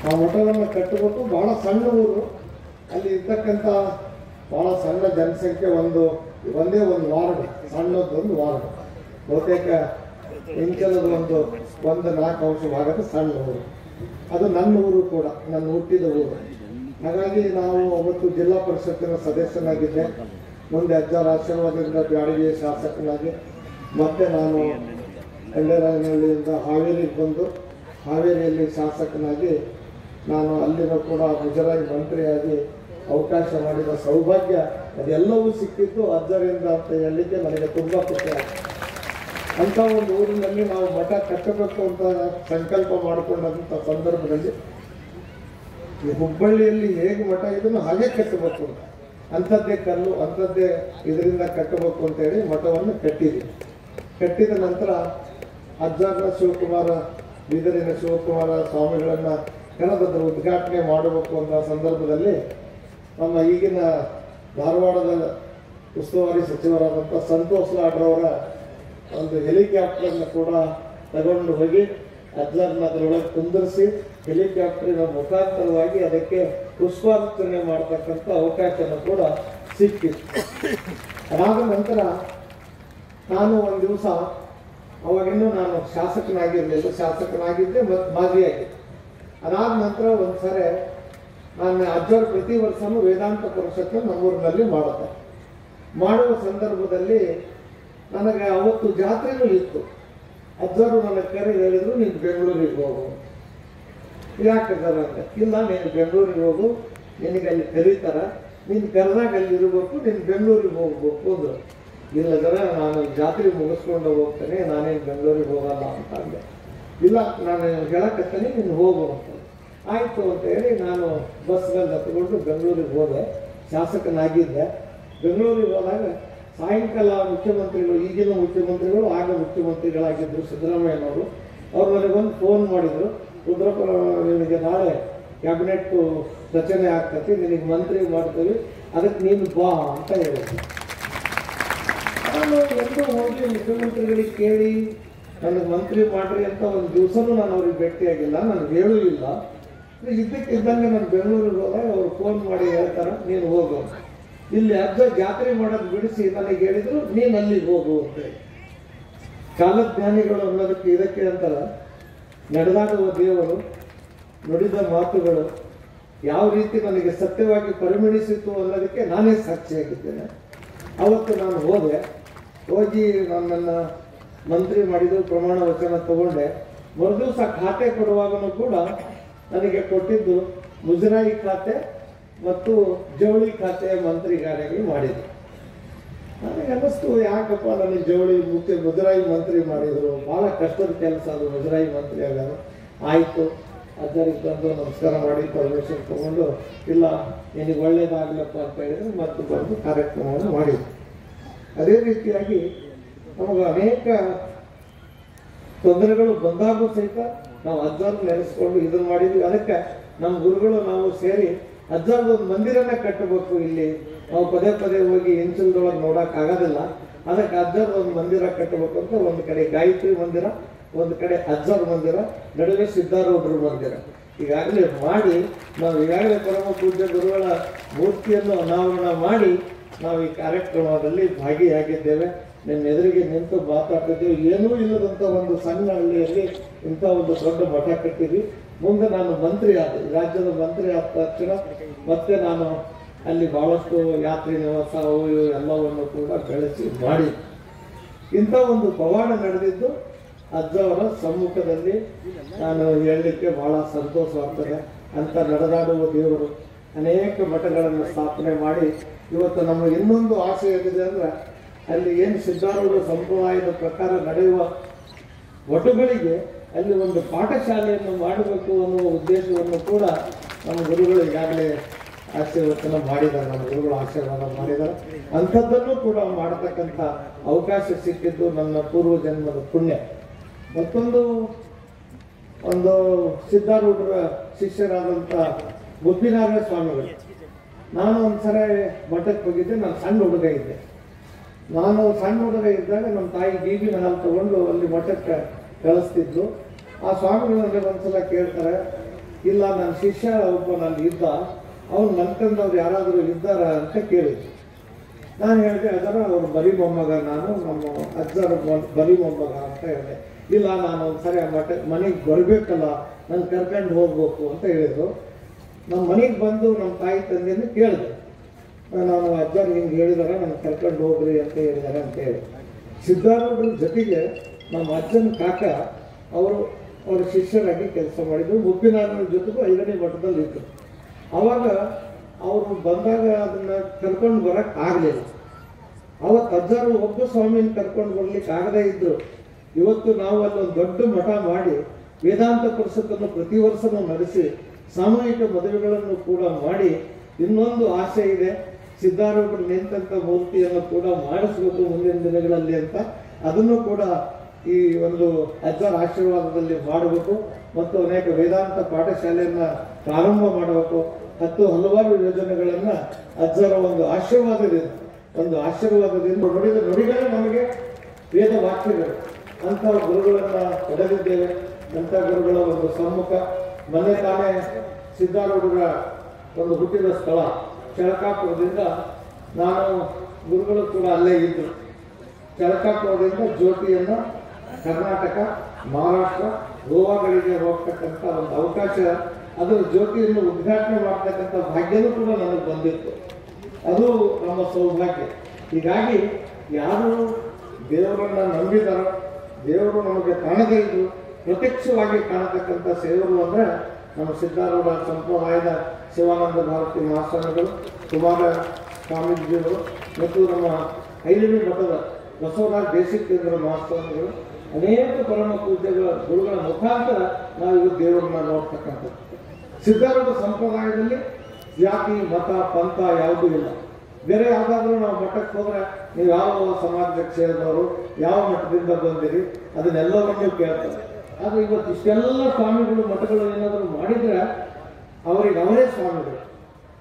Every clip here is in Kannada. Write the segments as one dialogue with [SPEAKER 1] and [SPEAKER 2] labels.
[SPEAKER 1] ಆ ಮಠವನ್ನು ಕಟ್ಟಬೇಕು. ಭಾಳ ಸಣ್ಣ ಊರು, ಅಲ್ಲಿ ಇರ್ತಕ್ಕಂಥ ಭಾಳ ಸಣ್ಣ ಜನಸಂಖ್ಯೆ, ಒಂದೇ ಒಂದು ವಾರ್ಡ್, ಸಣ್ಣದೊಂದು ವಾರ್ಡ್, ಬಹುತೇಕ ಇಂಚಲದ ಒಂದು 4 ಅಂಶ ಭಾಗದ ಸಣ್ಣ ಊರು. ಅದು ನನ್ನ ಊರು ಕೂಡ, ನನ್ನ ಹುಟ್ಟಿದ ಊರು. ಹಾಗಾಗಿ ನಾವು ಅವತ್ತು ಜಿಲ್ಲಾ ಪರಿಷತ್ತಿನ ಸದಸ್ಯನಾಗಿದ್ದೆ. ಮುಂದೆ ಅಜ್ಜರ ಆಶೀರ್ವಾದದಿಂದ ಬ್ಯಾಡಗಿ ಶಾಸಕನಾಗಿ, ಮತ್ತೆ ನಾನು ಕಂಡೇರಾಯನಹಳ್ಳಿಯಿಂದ ಹಾವೇರಿಗೆ ಬಂದು ಹಾವೇರಿಯಲ್ಲಿ ಶಾಸಕನಾಗಿ ನಾನು ಅಲ್ಲಿನ ಕೂಡ ಮುಜರಾಯಿ ಮಂತ್ರಿಯಾಗಿ ಅವಕಾಶ ಮಾಡಿದ ಸೌಭಾಗ್ಯ ಅದೆಲ್ಲವೂ ಸಿಕ್ಕಿದ್ದು ಅಜ್ಜರಿಂದ ಅಂತ ಹೇಳಲಿಕ್ಕೆ ನನಗೆ ತುಂಬ ಖುಷಿ ಆಗುತ್ತೆ. ಅಂಥ ಒಂದು ಊರಿನಲ್ಲಿ ನಾವು ಮಠ ಕಟ್ಟಬೇಕು ಅಂತ ಸಂಕಲ್ಪ ಮಾಡಿಕೊಂಡಂಥ ಸಂದರ್ಭದಲ್ಲಿ ಈ ಹುಬ್ಬಳ್ಳಿಯಲ್ಲಿ ಹೇಗೆ ಮಠ ಇದನ್ನು ಹಾಗೆ ಕಟ್ಟಬೇಕು, ಅಂಥದ್ದೇ ಕಲ್ಲು ಅಂಥದ್ದೇ ಇದರಿಂದ ಕಟ್ಟಬೇಕು ಅಂತೇಳಿ ಮಠವನ್ನು ಕಟ್ಟಿದ್ವಿ. ಕಟ್ಟಿದ ನಂತರ ಅಜ್ಜಾರ ಶಿವಕುಮಾರ, ಬೀದರಿನ ಶಿವಕುಮಾರ ಸ್ವಾಮಿಗಳನ್ನು ಕರೆದದ್ರ ಉದ್ಘಾಟನೆ ಮಾಡಬೇಕು ಅನ್ನೋ ಸಂದರ್ಭದಲ್ಲಿ ನಮ್ಮ ಈಗಿನ ಧಾರವಾಡದ ಉಸ್ತುವಾರಿ ಸಚಿವರಾದಂಥ ಸಂತೋಷ್ ಲಾಡ್ರವರ ಒಂದು ಹೆಲಿಕಾಪ್ಟರ್ನ ಕೂಡ ತಗೊಂಡು ಹೋಗಿ ಅಜ್ಜರನ್ನ ಅದರೊಳಗೆ ಕುಂದಿರಿಸಿ ಹೆಲಿಕಾಪ್ಟರಿನ ಮುಖಾಂತರವಾಗಿ ಅದಕ್ಕೆ ಪುಷ್ಪಾರ್ಚನೆ ಮಾಡತಕ್ಕಂಥ ಅವಕಾಶನೂ ಕೂಡ ಸಿಕ್ಕಿತ್ತು. ಅದಾದ ನಂತರ ನಾನು ಒಂದು ದಿವಸ, ಅವಾಗಿನ್ನೂ ನಾನು ಶಾಸಕನಾಗಿರಲಿಲ್ಲ, ಶಾಸಕನಾಗಿದ್ದೆ ಮತ್ತು ಮಾದರಿಯಾಗಿದ್ದೆ. ಅದಾದ ನಂತರ ಒಂದು ಸರಿ ನಾನು ಅಜ್ಜರು ಪ್ರತಿ ವರ್ಷವೂ ವೇದಾಂತ ಪರಿಷತ್ತು ನಮ್ಮೂರಿನಲ್ಲಿ ಮಾಡುವ ಸಂದರ್ಭದಲ್ಲಿ ನನಗೆ ಅವತ್ತು ಜಾತ್ರೆನೂ ಇತ್ತು. ಅಜ್ಜರು ನನಗೆ ಕರೆ ಹೇಳಿದ್ರು, ನೀನು ಬೆಂಗಳೂರಿಗೆ ಹೋಗು. ಯಾಕಂದ್ರೆ ಅಂತ, ಇಲ್ಲ ನೀನು ಬೆಂಗಳೂರಿಗೆ ಹೋಗು, ನಿನಗೆ ಅಲ್ಲಿ ಕರೀತಾರ, ನೀನು ಕರೆದಾಗ ಅಲ್ಲಿ ಇರಬೇಕು, ನೀನು ಬೆಂಗಳೂರಿಗೆ ಹೋಗ್ಬೇಕು ಅಂದರು. ಇಲ್ಲ ಜನ, ನಾನು ಜಾತ್ರೆ ಮುಗಿಸ್ಕೊಂಡು ಹೋಗ್ತೇನೆ, ನಾನೇನು ಬೆಂಗಳೂರಿಗೆ ಹೋಗಲ್ಲ ಅಂತ ಅಂದೆ. ಇಲ್ಲ, ನಾನು ಹೇಳಕತ್ತೇನೆ, ನೀನು ಹೋಗು ಅಂತ. ಆಯಿತು ಅಂತ ಹೇಳಿ ನಾನು ಬಸ್ನಲ್ಲಿ ಹತ್ಕೊಂಡು ಬೆಂಗಳೂರಿಗೆ ಹೋದೆ. ಶಾಸಕನಾಗಿದ್ದೆ. ಬೆಂಗಳೂರಿಗೆ ಹೋದಾಗ ಸಾಯಂಕಾಲ ಮುಖ್ಯಮಂತ್ರಿಗಳು, ಈಗಿನ ಮುಖ್ಯಮಂತ್ರಿಗಳು ಆಗ ಮುಖ್ಯಮಂತ್ರಿಗಳಾಗಿದ್ದರು ಸಿದ್ದರಾಮಯ್ಯನವರು, ಅವ್ರು ನನಗೊಂದು ಫೋನ್ ಮಾಡಿದರು. ರುದ್ರಪ್ಪ, ನಿನಗೆ ನಾಳೆ ಕ್ಯಾಬಿನೆಟ್ ರಚನೆ ಆಗ್ತೈತಿ, ನಿನಗೆ ಮಂತ್ರಿ ಮಾಡ್ತೀವಿ, ಅದಕ್ಕೆ ನೀನು ಬಾ ಅಂತ ಹೇಳಿದ್ರು. ನಾನು ಎಂದೂ ಹೋಗಿ ಮುಖ್ಯಮಂತ್ರಿಗಳಿಗೆ ಕೇಳಿ ನನಗೆ ಮಂತ್ರಿ ಮಾಡ್ರಿ ಅಂತ ಒಂದು ದಿವಸನೂ ನಾನು ಅವ್ರಿಗೆ ಭೇಟಿಯಾಗಿಲ್ಲ, ನನಗೆ ಹೇಳೂ ಇಲ್ಲ. ಇದ್ದಕ್ಕಿದ್ದಂಗೆ ನಾನು ಬೆಂಗಳೂರಿಗೆ ಹೋದಾಗ ಅವ್ರು ಫೋನ್ ಮಾಡಿ ಹೇಳ್ತಾರೆ, ನೀನು ಹೋಗು. ಇಲ್ಲಿ ಅಜ್ಜ ಜಾತ್ರೆ ಮಾಡೋದು ಬಿಡಿಸಿ ನನಗೆ ಹೇಳಿದ್ರು, ನೀನು ಅಲ್ಲಿಗೆ ಹೋಗು ಅಂತೇಳಿ. ಕಾಲಜ್ಞಾನಿಗಳು ಅನ್ನೋದಕ್ಕೆ ಇದಕ್ಕೆ ಅಂತಾರೆ, ನಡೆದಾಡುವ ದೇವರು, ನುಡಿದ ಮಾತುಗಳು ಯಾವ ರೀತಿ ನನಗೆ ಸತ್ಯವಾಗಿ ಪರಿಗಣಿಸಿತು ಅನ್ನೋದಕ್ಕೆ ನಾನೇ ಸಾಕ್ಷಿಯಾಗಿದ್ದೇನೆ. ಅವತ್ತು ನಾನು ಹೋಗಿ ನನ್ನನ್ನು ಮಂತ್ರಿ ಮಾಡಿದ್ದು, ಪ್ರಮಾಣ ವಚನ ತಗೊಂಡೆ. ಮರುದಿವಸ ಖಾತೆ ಕೊಡುವಾಗಲೂ ಕೂಡ ನನಗೆ ಕೊಟ್ಟಿದ್ದು ಮುಜರಾಯಿ ಖಾತೆ ಮತ್ತು ಜವಳಿ ಖಾತೆ ಮಂತ್ರಿಗಾರಾಗಿ ಮಾಡಿದ್ರು. ನನಗೆ ಅನ್ನಿಸ್ತು, ಯಾಕಪ್ಪ ನನಗೆ ಜವಳಿ ಮುಜರಾಯಿ ಮಂತ್ರಿ ಮಾಡಿದರು, ಭಾಳ ಕಷ್ಟದ ಕೆಲಸ ಅದು ಮುಜರಾಯಿ ಮಂತ್ರಿ ಆಗೋದು. ಆಯಿತು, ಅಜ್ಜರಿಗೆ ಬಂದು ನಮಸ್ಕಾರ ಮಾಡಿ ಪರ್ಮಿಷನ್ ತಗೊಂಡು, ಇಲ್ಲ ನಿನಗೆ ಒಳ್ಳೇದಾಗಲಪ್ಪ ಅಂತ ಹೇಳಿದ್ರೆ ಮತ್ತೆ ಬಂದು ಕಾರ್ಯಕ್ರಮವನ್ನು ಮಾಡಿದ್ರು. ಅದೇ ರೀತಿಯಾಗಿ ನಮಗೆ ಅನೇಕ ತೊಂದರೆಗಳು ಬಂದಾಗೂ ಸಹಿತ ನಾವು ಅಜ್ಜಾರು ನೆನೆಸ್ಕೊಂಡು ಇದನ್ನು ಮಾಡಿದ್ವಿ. ಅದಕ್ಕೆ ನಮ್ಮ ಗುರುಗಳು ನಾವು ಸೇರಿ ಅಜ್ಜಾರ್ದೊಂದು ಮಂದಿರನ ಕಟ್ಟಬೇಕು. ಇಲ್ಲಿ ನಾವು ಪದೇ ಪದೇ ಹೋಗಿ ಇಂಚಲದೊಳಗೆ ನೋಡೋಕ್ಕಾಗೋದಿಲ್ಲ. ಅದಕ್ಕೆ ಅಜ್ಜಾರ್ದೊಂದು ಮಂದಿರ ಕಟ್ಟಬೇಕು ಅಂತ ಒಂದು ಕಡೆ ಗಾಯತ್ರಿ ಮಂದಿರ, ಒಂದು ಕಡೆ ಅಜ್ಜಾರ ಮಂದಿರ, ನಡುವೆ ಸಿದ್ಧಾರೂಢರ ಮಂದಿರ ಈಗಾಗಲೇ ಮಾಡಿ, ನಾವು ಈಗಾಗಲೇ ಪರಮ ಪೂಜ್ಯ ಗುರುಗಳ ಮೂರ್ತಿಯನ್ನು ಅನಾವರಣ ಮಾಡಿ ನಾವು ಈ ಕಾರ್ಯಕ್ರಮದಲ್ಲಿ ಭಾಗಿಯಾಗಿದ್ದೇವೆ. ನಿಮ್ಮ ಎದುರಿಗೆ ನಿಂತು ಮಾತಾಡ್ತಿದ್ದೇವೆ. ಏನೂ ಇಲ್ಲದಂಥ ಒಂದು ಸಣ್ಣ ಹಳ್ಳಿಯಲ್ಲಿ ಇಂಥ ಒಂದು ದೊಡ್ಡ ಮಠ ಕಟ್ಟಿದ್ವಿ. ಮುಂದೆ ನಾನು ಮಂತ್ರಿ ಆದೆ, ರಾಜ್ಯದ ಮಂತ್ರಿ ಆದ ತಕ್ಷಣ ಮತ್ತೆ ನಾನು ಅಲ್ಲಿ ಭಾಳಷ್ಟು ಯಾತ್ರಿ ನಿವಾಸ ಅವು ಇವು ಎಲ್ಲವನ್ನು ಕೂಡ ಬೆಳೆಸಿ ಮಾಡಿ ಇಂಥ ಒಂದು ಪವಾಡ ನಡೆದಿದ್ದು ಅಜ್ಜವರ ಸಮ್ಮುಖದಲ್ಲಿ ನಾನು ಹೇಳಲಿಕ್ಕೆ ಭಾಳ ಸಂತೋಷವಾಗ್ತದೆ. ಅಂತ ನಡೆದಾಡುವ ದೇವರು ಅನೇಕ ಮಠಗಳನ್ನು ಸ್ಥಾಪನೆ ಮಾಡಿ ಇವತ್ತು ನಮ್ಮ ಇನ್ನೊಂದು ಆಸೆ ಏನಿದೆ ಅಂದರೆ, ಅಲ್ಲಿ ಏನು ಸಿದ್ಧಾರೂಢ ಸಂಪ್ರದಾಯದ ಪ್ರಕಾರ ನಡೆಯುವ ಒಟುಗಳಿಗೆ ಅಲ್ಲಿ ಒಂದು ಪಾಠಶಾಲೆಯನ್ನು ಮಾಡಬೇಕು ಅನ್ನುವ ಉದ್ದೇಶವನ್ನು ಕೂಡ ನಮ್ಮ ಗುರುಗಳು ಈಗಾಗಲೇ ಆಶೀರ್ವಚನ ಮಾಡಿದ್ದಾರೆ, ನಮ್ಮ ಗುರುಗಳು ಆಶೀರ್ವಾದ ಮಾಡಿದ್ದಾರೆ. ಅಂಥದ್ದನ್ನು ಕೂಡ ಮಾಡತಕ್ಕಂಥ ಅವಕಾಶ ಸಿಕ್ಕಿದ್ದು ನನ್ನ ಪೂರ್ವ ಜನ್ಮದ ಪುಣ್ಯ. ಮತ್ತೊಂದು ಸಿದ್ಧಾರೂಢರ ಶಿಷ್ಯರಾದಂಥ ಗುಬ್ಬಿನಾರಾಯಣ ಸ್ವಾಮಿಗಳು, ನಾನು ಒಂದ್ಸಲ ಮಠಕ್ಕೆ ಹೋಗಿದ್ದೆ. ನಾನು ಸಣ್ಣ ಹುಡುಗ ಇದ್ದೆ. ನಾನು ಸಣ್ಣ ಹುಡುಗ ಇದ್ದಾಗ ನಮ್ಮ ತಾಯಿ ಬೀಬಿನ ಹಾಲು ತಗೊಂಡು ಅಲ್ಲಿ ಮಠಕ್ಕೆ ಕಳಿಸ್ತಿದ್ಲು. ಆ ಸ್ವಾಮಿಗಳು ನನಗೆ ಒಂದ್ಸಲ ಕೇಳ್ತಾರೆ, ಇಲ್ಲ ನನ್ನ ಶಿಷ್ಯ ಒಬ್ಬ ನಾನು ಇದ್ದ, ಅವ್ನು ನಂತಂದವ್ರು ಯಾರಾದರೂ ಇದ್ದಾರ ಅಂತ ಕೇಳಿದ್ರು. ನಾನು ಹೇಳಿದೆ ಅದರ ಅವ್ರು ಬರೀ ಮೊಮ್ಮಗ, ನಾನು ನಮ್ಮ ಅಜ್ಜರ ಬರೀ ಮೊಮ್ಮಗ ಅಂತ ಹೇಳಿದೆ. ಇಲ್ಲ ನಾನು ಒಂದ್ಸರಿ ಆ ಮನೆಗೆ ಬರಬೇಕಲ್ಲ, ನಾನು ಕರ್ಕೊಂಡು ಹೋಗ್ಬೇಕು ಅಂತ ಹೇಳಿದ್ರು. ನಮ್ಮ ಮನೆಗೆ ಬಂದು ನಮ್ಮ ತಾಯಿ ತಂದೆಯನ್ನು ಕೇಳಿದೆ, ನಾನು ಅಜ್ಜರು ಹಿಂಗೆ ಹೇಳಿದಾರೆ, ನಾನು ಕರ್ಕೊಂಡು ಹೋಗ್ರಿ ಅಂತ ಹೇಳಿದ್ದಾರೆ ಅಂತ ಹೇಳಿ. ಸಿದ್ಧಾರೂಢರ ಜೊತೆಗೆ ನಮ್ಮ ಅಜ್ಜನ ಕಾಕ ಅವರ ಶಿಷ್ಯರಾಗಿ ಕೆಲಸ ಮಾಡಿದ್ರು. ಮುಪ್ಪಿನಾರರ ಜೊತೆಗೂ 5ನೇ ಮಠದಲ್ಲಿ ಇತ್ತು. ಆವಾಗ ಅವರು ಬಂದಾಗ ಅದನ್ನು ಕರ್ಕೊಂಡು ಬರೋಕ್ಕೆ ಆಗಲಿಲ್ಲ. ಅವತ್ತು ಅಜ್ಜರು ಒಬ್ಬ ಸ್ವಾಮಿನ ಕರ್ಕೊಂಡು ಬರ್ಲಿಕ್ಕೆ ಆಗದೇ ಇದ್ರು. ಇವತ್ತು ನಾವು ಅಲ್ಲೊಂದು ದೊಡ್ಡ ಮಠ ಮಾಡಿ ವೇದಾಂತ ಪರಿಷತ್ತನ್ನು ಪ್ರತಿ ವರ್ಷನೂ ನಡೆಸಿ ಸಾಮೂಹಿಕ ಮದುವೆಗಳನ್ನು ಕೂಡ ಮಾಡಿ, ಇನ್ನೊಂದು ಆಸೆ ಇದೆ, ಸಿದ್ಧಾರೂಢರು ನಿಂತಂಥ ಮೂರ್ತಿಯನ್ನು ಕೂಡ ಮಾಡಿಸ್ಬೇಕು ಮುಂದಿನ ದಿನಗಳಲ್ಲಿ ಅಂತ. ಅದನ್ನು ಕೂಡ ಈ ಒಂದು ಅಜ್ಜರ ಆಶೀರ್ವಾದದಲ್ಲಿ ಮಾಡಬೇಕು ಮತ್ತು ಅನೇಕ ವೇದಾಂತ ಪಾಠಶಾಲೆಯನ್ನು ಪ್ರಾರಂಭ ಮಾಡಬೇಕು. ಹಲವಾರು ಯೋಜನೆಗಳನ್ನು ಅಜ್ಜರ ಒಂದು ಆಶೀರ್ವಾದದಿಂದ ನುಡಿದ ನುಡಿಗಳೇ ನಮಗೆ ವೇದ ವಾಕ್ಯಗಳು. ಅಂಥ ಗುರುಗಳನ್ನು ಪಡೆದಿದ್ದೇವೆ. ಅಂಥ ಗುರುಗಳ ಒಂದು ಸಮ್ಮುಖ. ಮೊನ್ನೆ ತಾನೇ ಸಿದ್ಧಾರೂಢರ ಒಂದು ಹುಟ್ಟಿದ ಸ್ಥಳ ಚಳಕಾಪುರದಿಂದ ನಾನು ಗುರುಗಳು ಕೂಡ ಅಲ್ಲೇ ಇದ್ದರು. ಚಳಕಾಪುರದಿಂದ ಜ್ಯೋತಿಯನ್ನು ಕರ್ನಾಟಕ, ಮಹಾರಾಷ್ಟ್ರ, ಗೋವಾಗಳಿಗೆ ಹೋಗ್ತಕ್ಕಂಥ ಒಂದು ಅವಕಾಶ, ಅದರ ಜ್ಯೋತಿಯನ್ನು ಉದ್ಘಾಟನೆ ಮಾಡ್ತಕ್ಕಂಥ ಭಾಗ್ಯನೂ ಕೂಡ ನನಗೆ ಬಂದಿತ್ತು. ಅದು ನಮ್ಮ ಸೌಭಾಗ್ಯ. ಹೀಗಾಗಿ ಯಾರು ದೇವರನ್ನು ನಂಬಿದಾರೋ, ದೇವರು ನಮಗೆ ಕಾಣದೇ ಇದ್ದು ಪ್ರತ್ಯಕ್ಷವಾಗಿ ಕಾಣತಕ್ಕಂಥ ಸೇವರು ಅಂದರೆ ನಮ್ಮ ಸಿದ್ಧಾರೂಢ ಸಂಪ್ರದಾಯದ ಶಿವಾನಂದ ಭಾರತಿ ಮಹಾಸ್ವಾಮಿಗಳು, ಕುಮಾರ ಸ್ವಾಮೀಜಿಗಳು ಮತ್ತು ನಮ್ಮ 5ನೇ ಮಠದ ಬಸವರಾಜ ದೇಶಿಕೇಂದ್ರ ಮಹಾಸ್ವಾಮಿಗಳು, ಅನೇಕ ಪರಮ ಪೂಜ್ಯಗಳ ಗುರುಗಳ ಮುಖಾಂತರ ನಾವು ಇವತ್ತು ದೇವರನ್ನ ನೋಡ್ತಕ್ಕಂಥದ್ದು. ಸಿದ್ಧಾರೂಢ ಸಂಪ್ರದಾಯದಲ್ಲಿ ಜಾತಿ, ಮತ, ಪಂಥ ಯಾವುದೂ ಇಲ್ಲ. ಬೇರೆ ಯಾವುದಾದ್ರೂ ನಾವು ಮಠಕ್ಕೆ ಹೋದರೆ ನೀವು ಯಾವ ಸಮಾಜಕ್ಕೆ ಸೇರಿದವರು, ಯಾವ ಮಠದಿಂದ ಬಂದಿರಿ, ಅದನ್ನೆಲ್ಲವನ್ನೂ ಕೇಳ್ತಾರೆ. ಆದರೆ ಇವತ್ತು ಇಷ್ಟೆಲ್ಲ ಸ್ವಾಮಿಗಳು ಮಠಗಳು ಏನಾದರೂ ಮಾಡಿದರೆ ಅವರಿಗೆ ಅವರೇ ಸ್ವಾಮಿಗಳು.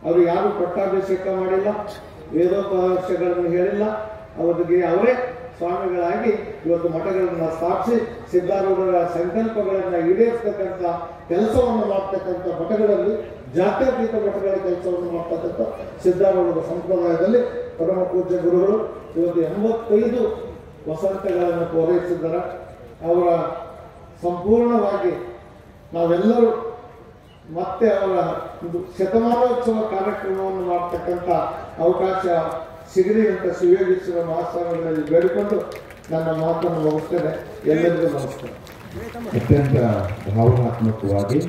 [SPEAKER 1] ಅವರು ಯಾರು ಪಟ್ಟಾಭಿಷೇಕ ಮಾಡಿಲ್ಲ, ವೇದೋಪದೇಶಗಳನ್ನು ಹೇಳಿಲ್ಲ, ಅವರಿಗೆ ಅವರೇ ಸ್ವಾಮಿಗಳಾಗಿ ಇವತ್ತು ಮಠಗಳನ್ನು ಸ್ಥಾಪಿಸಿ ಸಿದ್ಧಾರೂಢರ ಸಂಕಲ್ಪಗಳನ್ನು ಈಡೇರಿಸ್ತಕ್ಕಂಥ ಕೆಲಸವನ್ನು ಮಾಡ್ತಕ್ಕಂಥ ಮಠಗಳಲ್ಲಿ, ಜಾತ್ಯತೀತ ಮಠಗಳ ಕೆಲಸವನ್ನು ಮಾಡ್ತಕ್ಕಂಥ ಸಿದ್ಧಾರೂಢರ ಸಂಪ್ರದಾಯದಲ್ಲಿ ಪರಮ ಪೂಜ್ಯ ಗುರುಗಳು ಇವತ್ತು 85 ವಸಂತಗಳನ್ನು ಪೂರೈಸಿದ್ದಾರೆ. ಅವರ ಸಂಪೂರ್ಣವಾಗಿ ನಾವೆಲ್ಲರೂ ಮತ್ತೆ ಅವರ ಒಂದು ಶತಮಾನೋತ್ಸವ ಕಾರ್ಯಕ್ರಮವನ್ನು ಮಾಡ್ತಕ್ಕಂಥ ಅವಕಾಶ ಸಿಗಲಿ ಅಂತ ಶಿವಯೋಗೀಶ್ವರ ಮಹಾಸ್ವಾಮಿಗಳಲ್ಲಿ ಬೇಡಿಕೊಂಡು ನನ್ನ ಮಾತನ್ನು ಮುಗಿಸ್ತೇನೆ. ಎಲ್ಲರಿಗೂ ನಮಸ್ಕಾರ.
[SPEAKER 2] ಅತ್ಯಂತ ಭಾವನಾತ್ಮಕವಾಗಿ